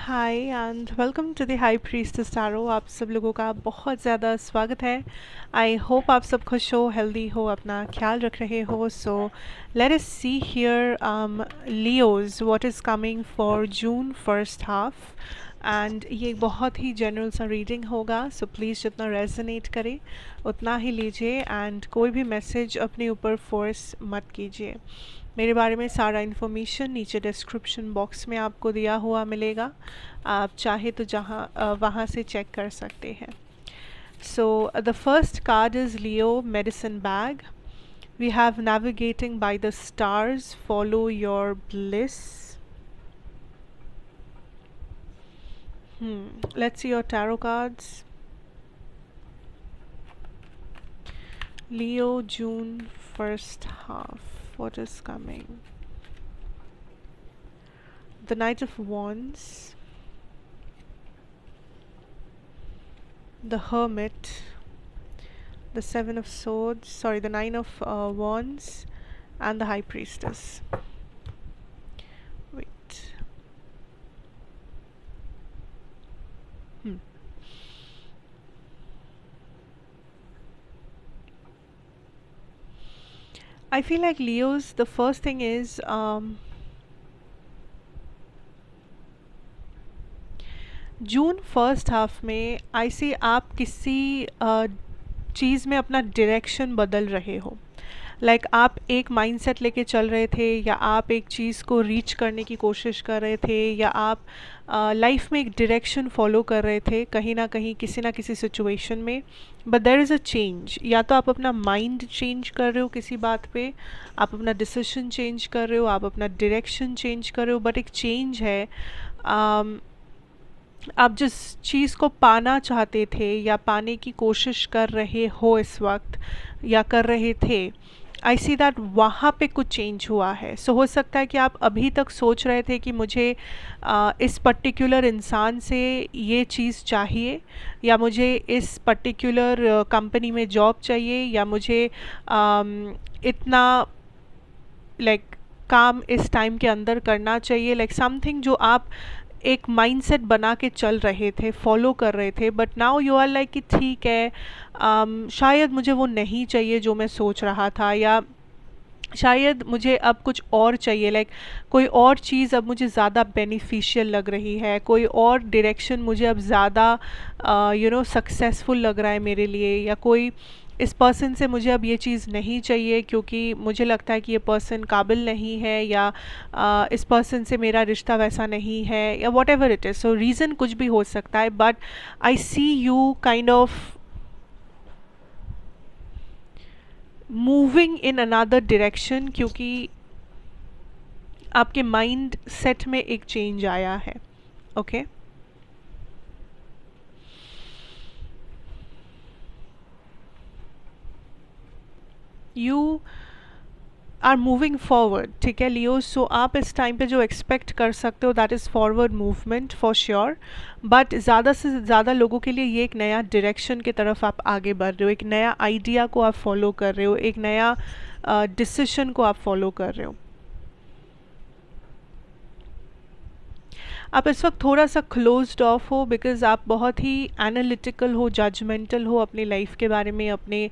Hi and welcome to the high priestess tarot. आप सब लोगों का बहुत ज़्यादा स्वागत है। आई होप आप सब खुश हो, हेल्दी हो, अपना ख्याल रख रहे हो। So let us see here Leos what is coming for June first half. And ये बहुत ही जनरल सा रीडिंग होगा, सो प्लीज़ जितना रेजोनेट करे उतना ही लीजिए एंड कोई भी मैसेज अपने ऊपर फोर्स मत कीजिए। मेरे बारे में सारा इन्फॉर्मेशन नीचे डिस्क्रिप्शन बॉक्स में आपको दिया हुआ मिलेगा, आप चाहे तो वहाँ से चेक कर सकते हैं। So the first card is Leo medicine bag. We have navigating by the stars, follow your bliss. Let's see your tarot cards. Leo, June first half. What is coming? The Knight of Wands, the Hermit, the Seven of Swords, sorry, the Nine of Wands, and the High Priestess. Wait. I feel like Leos, the first thing is June first half में आई सी आप किसी चीज़ में अपना direction बदल रहे हो। Like आप एक माइंडसेट लेके चल रहे थे, या आप एक चीज़ को रीच करने की कोशिश कर रहे थे, या आप लाइफ में एक डायरेक्शन फॉलो कर रहे थे कहीं ना कहीं किसी ना किसी सिचुएशन में। But there is a change. या तो आप अपना माइंड चेंज कर रहे हो किसी बात पे, आप अपना डिसीजन चेंज कर रहे हो, आप अपना डायरेक्शन चेंज कर रहे हो, बट एक चेंज है। आप जिस चीज़ को पाना चाहते थे या पाने की कोशिश कर रहे हो इस वक्त, या कर रहे थे, आई सी दैट वहाँ पे कुछ चेंज हुआ है। सो हो सकता है कि आप अभी तक सोच रहे थे कि मुझे इस पर्टिकुलर इंसान से ये चीज़ चाहिए, या मुझे इस पर्टिकुलर कंपनी में जॉब चाहिए, या मुझे इतना लाइक काम इस टाइम के अंदर करना चाहिए, लाइक समथिंग जो आप एक माइंडसेट बना के चल रहे थे, फॉलो कर रहे थे। But now you are like कि ठीक है, शायद मुझे वो नहीं चाहिए जो मैं सोच रहा था, या शायद मुझे अब कुछ और चाहिए, लाइक कोई और चीज़ अब मुझे ज़्यादा बेनिफिशियल लग रही है, कोई और डायरेक्शन मुझे अब ज़्यादा सक्सेसफुल लग रहा है मेरे लिए, या कोई इस पर्सन से मुझे अब ये चीज़ नहीं चाहिए क्योंकि मुझे लगता है कि ये पर्सन काबिल नहीं है, या इस पर्सन से मेरा रिश्ता वैसा नहीं है, या whatever it is. So reason कुछ भी हो सकता है, but I see you kind of moving in another direction, क्योंकि आपके माइंड सेट में एक चेंज आया है। Okay you are moving forward, ठीक है लियो। सो आप इस टाइम पे जो एक्सपेक्ट कर सकते हो that is forward movement for sure. But ज़्यादा से ज़्यादा लोगों के लिए ये एक नया डायरेक्शन की तरफ आप आगे बढ़ रहे हो, एक नया आइडिया को आप फॉलो कर रहे हो, एक नया डिसीजन को आप फॉलो कर रहे हो। आप इस वक्त थोड़ा सा क्लोज्ड ऑफ हो, बिकॉज आप बहुत ही एनालिटिकल हो, जजमेंटल हो अपनी लाइफ के बारे में, अपने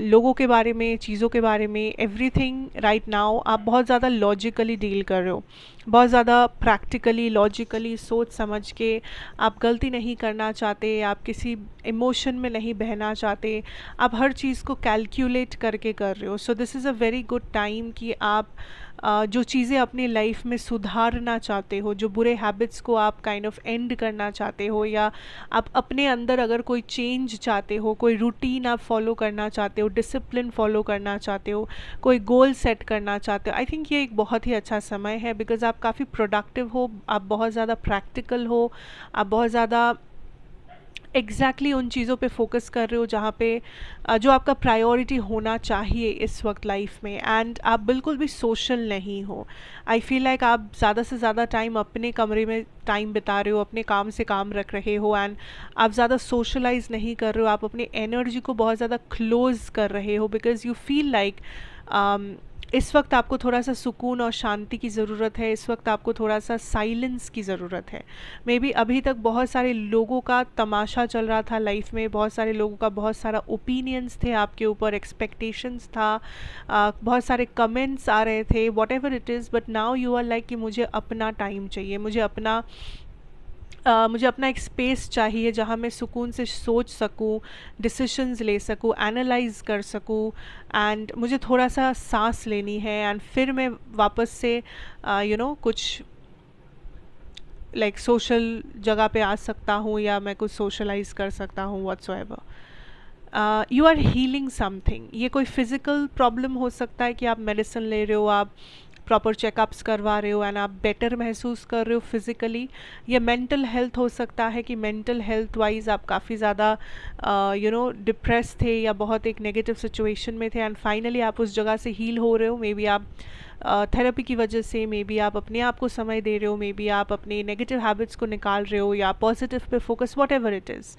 लोगों के बारे में, चीज़ों के बारे में, एवरीथिंग राइट नाउ आप बहुत ज़्यादा लॉजिकली डील कर रहे हो, बहुत ज़्यादा प्रैक्टिकली लॉजिकली सोच समझ के। आप गलती नहीं करना चाहते, आप किसी इमोशन में नहीं बहना चाहते, आप हर चीज़ को कैलकुलेट करके कर रहे हो। So this is a very good time कि आप जो चीज़ें अपनी लाइफ में सुधारना चाहते हो, जो बुरे हैबिट्स को आप काइंड ऑफ एंड करना चाहते हो, या आप अपने अंदर अगर कोई चेंज चाहते हो, कोई रूटीन आप फॉलो करना चाहते हो, डिसिप्लिन फॉलो करना चाहते हो, कोई गोल सेट करना चाहते हो, आई थिंक ये एक बहुत ही अच्छा समय है। बिकॉज आप काफ़ी प्रोडक्टिव हो, आप बहुत ज़्यादा प्रैक्टिकल हो, आप बहुत ज़्यादा एग्जैक्टली उन चीज़ों पे फोकस कर रहे हो जहाँ पे जो आपका प्रायोरिटी होना चाहिए इस वक्त लाइफ में। एंड आप बिल्कुल भी सोशल नहीं हो। आई फील लाइक आप ज़्यादा से ज़्यादा टाइम अपने कमरे में टाइम बिता रहे हो, अपने काम से काम रख रहे हो, एंड आप ज़्यादा सोशलाइज नहीं कर रहे हो, आप अपनी एनर्जी को बहुत ज़्यादा क्लोज कर रहे हो, बिकॉज यू फील लाइक इस वक्त आपको थोड़ा सा सुकून और शांति की ज़रूरत है, इस वक्त आपको थोड़ा सा साइलेंस की ज़रूरत है। मे बी अभी तक बहुत सारे लोगों का तमाशा चल रहा था लाइफ में, बहुत सारे लोगों का बहुत सारा ओपिनियंस थे आपके ऊपर, एक्सपेक्टेशंस था, बहुत सारे कमेंट्स आ रहे थे, whatever it is, but now you are like कि मुझे अपना टाइम चाहिए, मुझे अपना एक स्पेस चाहिए जहाँ मैं सुकून से सोच सकूँ, डिसीशंस ले सकूँ, एनालाइज कर सकूँ, एंड मुझे थोड़ा सा सांस लेनी है, एंड फिर मैं वापस से कुछ लाइक सोशल जगह पे आ सकता हूँ, या मैं कुछ सोशलाइज कर सकता हूँ whatsoever. You are healing something. ये कोई फिज़िकल प्रॉब्लम हो सकता है कि आप मेडिसिन ले रहे हो, आप प्रॉपर चेकअप्स करवा रहे हो एंड आप बेटर महसूस कर रहे हो फिज़िकली। या मेंटल हेल्थ हो सकता है कि मेंटल हेल्थ वाइज आप काफ़ी ज़्यादा डिप्रेस थे या बहुत एक नेगेटिव सिचुएशन में थे, एंड फाइनली आप उस जगह से हील हो रहे हो। मे बी आप थेरेपी की वजह से, मे बी आप अपने आप को समय दे रहे हो, मे बी आप अपने नेगेटिव हैबिट्स को निकाल रहे हो, या पॉजिटिव पे focus, whatever it is.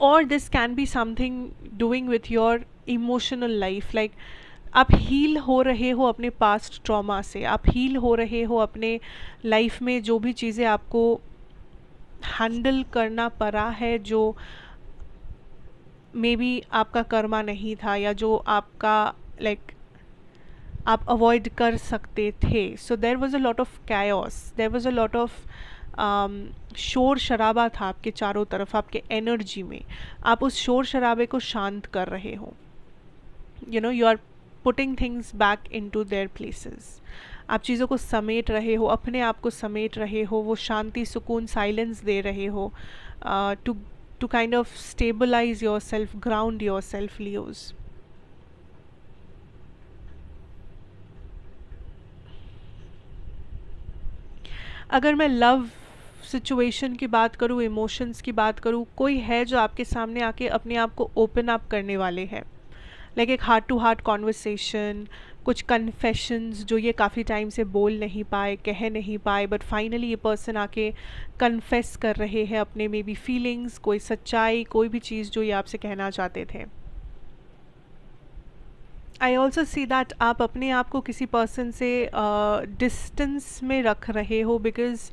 और this can be something doing with your emotional life, like आप हील हो रहे हो अपने पास्ट ट्रॉमा से, आप हील हो रहे हो अपने लाइफ में जो भी चीज़ें आपको हैंडल करना पड़ा है, जो मे बी आपका कर्मा नहीं था, या जो आपका लाइक आप अवॉइड कर सकते थे। So there was a lot of chaos, there was a lot of शोर शराबा था आपके चारों तरफ, आपके एनर्जी में। आप उस शोर शराबे को शांत कर रहे हो, you are putting things back into their places. आप चीज़ों को समेट रहे हो, अपने आप को समेट रहे हो, वो शांति, सुकून, साइलेंस दे रहे हो, to kind of stabilise yourself, ground yourself, Leos. अगर मैं लव सिचुएशन की बात करूँ, इमोशंस की बात करूँ, कोई है जो आपके सामने आके अपने आप को ओपन अप करने वाले हैं, लाइक एक हार्ट टू हार्ट कॉन्वर्सेशन, कुछ कन्फेशंस जो ये काफ़ी टाइम से बोल नहीं पाए, कह नहीं पाए, बट फाइनली ये पर्सन आके कन्फेस कर रहे हैं अपने मे बी फीलिंग्स, कोई सच्चाई, कोई भी चीज़ जो ये आपसे कहना चाहते थे। आई ऑल्सो सी दैट आप अपने आप को किसी पर्सन से डिस्टेंस में रख रहे हो, बिकॉज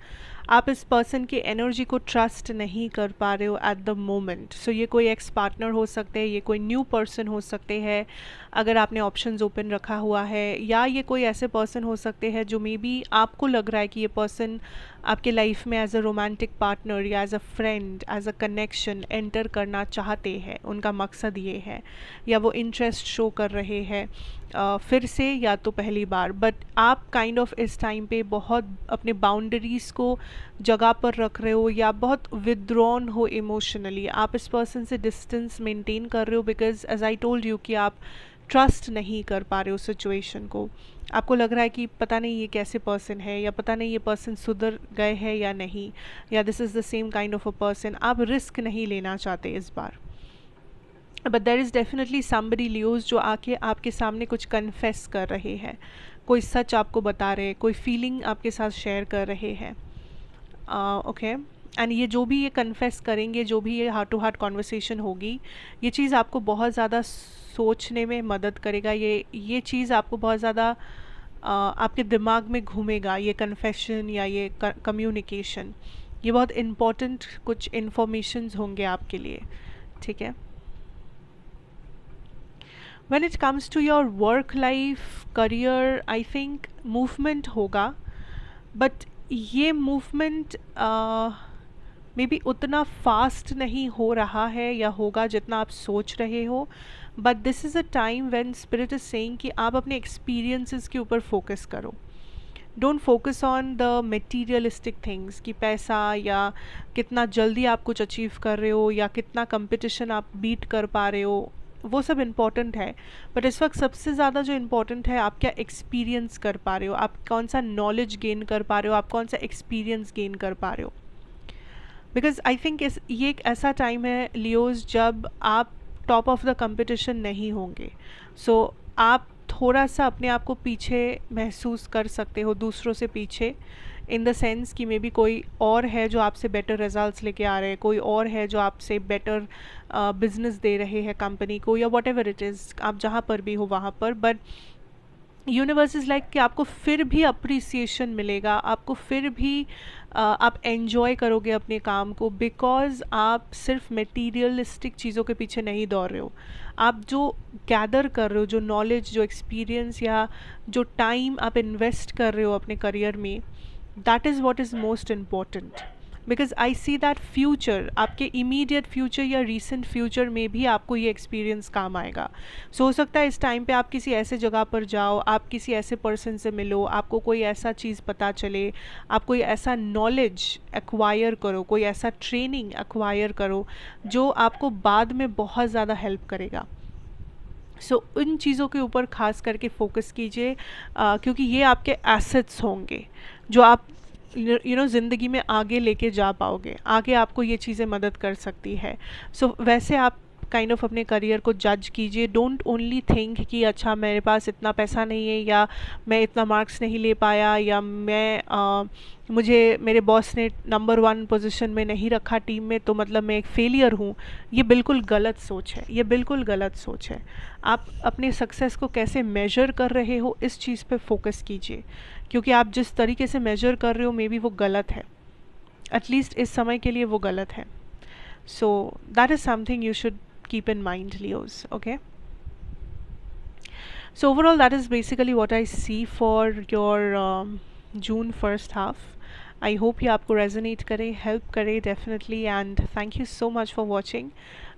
आप इस पर्सन की एनर्जी को ट्रस्ट नहीं कर पा रहे हो एट द मोमेंट। सो ये कोई एक्स पार्टनर हो सकते हैं, ये कोई न्यू पर्सन हो सकते हैं अगर आपने ऑप्शंस ओपन रखा हुआ है, या ये कोई ऐसे पर्सन हो सकते हैं जो मे बी आपको लग रहा है कि ये पर्सन आपके लाइफ में एज अ रोमांटिक पार्टनर या as a friend, as a connection enter करना चाहते हैं, उनका मकसद ये है, या वो इंटरेस्ट शो कर रहे हैं फिर से या तो पहली बार। बट आप काइंड ऑफ इस टाइम पे बहुत अपने बाउंड्रीज़ को जगह पर रख रहे हो, या बहुत विदड्रॉन हो इमोशनली, आप इस पर्सन से डिस्टेंस मेंटेन कर रहे हो, because as I told you कि आप ट्रस्ट नहीं कर पा रहे हो सिचुएशन को। आपको लग रहा है कि पता नहीं ये कैसे पर्सन है, या पता नहीं ये पर्सन सुधर गए हैं या नहीं, या this is the same kind of a person. आप रिस्क नहीं लेना चाहते इस बार। But there is definitely somebody Leos जो आके आपके सामने कुछ कन्फेस कर रहे हैं, कोई सच आपको बता रहे हैं, कोई फीलिंग आपके साथ शेयर कर रहे हैं। ओके, एंड ये जो भी ये कन्फेस करेंगे, जो भी ये हार्ट टू हार्ट कॉन्वर्सेशन होगी, ये चीज़ आपको बहुत ज़्यादा सोचने में मदद करेगा। ये चीज़ आपको बहुत ज़्यादा आपके दिमाग में घूमेगा, ये कन्फेशन या ये कम्युनिकेशन। ये बहुत इम्पॉर्टेंट कुछ इन्फॉर्मेशंस होंगे आपके लिए, ठीक है। When it comes to your work life, career, I think movement होगा, but ये movement मे बी उतना फास्ट नहीं हो रहा है या होगा जितना आप सोच रहे हो। But this is a time when spirit is saying कि आप अपने एक्सपीरियंसेस के ऊपर फोकस करो। Don't focus on the materialistic things, कि पैसा या कितना जल्दी आप कुछ अचीव कर रहे हो, या कितना कंपटीशन आप बीट कर पा रहे हो, वो सब इम्पॉर्टेंट है। बट इस वक्त सबसे ज़्यादा जो इम्पॉर्टेंट है, आप क्या एक्सपीरियंस कर पा रहे हो, आप कौन सा नॉलेज गेन कर पा रहे हो, आप कौन सा एक्सपीरियंस गेन कर पा रहे हो। बिकॉज आई थिंक ये एक ऐसा टाइम है लियोज जब आप टॉप ऑफ द कंपटीशन नहीं होंगे। सो आप थोड़ा सा अपने आप को पीछे महसूस कर सकते हो, दूसरों से पीछे, इन द सेंस कि मे बी कोई और है जो आपसे बेटर रिजल्ट्स लेके आ रहे हैं, कोई और है जो आपसे बेटर बिजनेस दे रहे हैं कंपनी को, या वॉट एवर इट इज़, आप जहाँ पर भी हो वहाँ पर। बट यूनिवर्स इज़ लाइक कि आपको फिर भी अप्रिसिएशन मिलेगा, आपको फिर भी आप एन्जॉय करोगे अपने काम को, बिकॉज आप सिर्फ मटेरियलिस्टिक चीज़ों के पीछे नहीं दौड़ रहे हो। आप जो गैदर कर रहे हो, जो नॉलेज, जो एक्सपीरियंस, या जो टाइम आप इन्वेस्ट कर रहे हो अपने करियर में, that is what is most important. Because I see that future, आपके इमीडिएट फ्यूचर या रिसेंट फ्यूचर में भी आपको ये एक्सपीरियंस काम आएगा। सो हो सकता है इस टाइम पे आप किसी ऐसे जगह पर जाओ, आप किसी ऐसे पर्सन से मिलो, आपको कोई ऐसा चीज़ पता चले, आप कोई ऐसा नॉलेज एक्वायर करो, कोई ऐसा ट्रेनिंग एक्वायर करो जो आपको बाद में बहुत ज़्यादा हेल्प करेगा। सो उन चीज़ों के ऊपर खास करके फोकस कीजिए, क्योंकि ये आपके एसेट्स होंगे जो आप ज़िंदगी में आगे लेके जा पाओगे, आगे आपको ये चीज़ें मदद कर सकती है। सो वैसे आप काइंड ऑफ अपने करियर को जज कीजिए। डोंट ओनली थिंक कि अच्छा मेरे पास इतना पैसा नहीं है, या मैं इतना मार्क्स नहीं ले पाया, या मुझे मेरे बॉस ने नंबर 1 पोजीशन में नहीं रखा टीम में, तो मतलब मैं एक फेलियर हूँ। ये बिल्कुल गलत सोच है, ये बिल्कुल गलत सोच है। आप अपने सक्सेस को कैसे मेजर कर रहे हो, इस चीज़ पे फोकस कीजिए, क्योंकि आप जिस तरीके से मेजर कर रहे हो मे बी वो गलत है, एटलीस्ट इस समय के लिए वो गलत है। So that is something you should keep in mind, Leos. Okay, so overall that is basically what I see for your June first half. I hope ये आपको resonate करे, help करे definitely, and thank you so much for watching.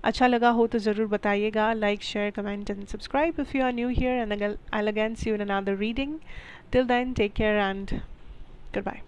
अच्छा लगा हो तो ज़रूर बताइएगा, like, share, comment and subscribe if you are new here, and I'll again see you in another reading. Till then, take care and goodbye.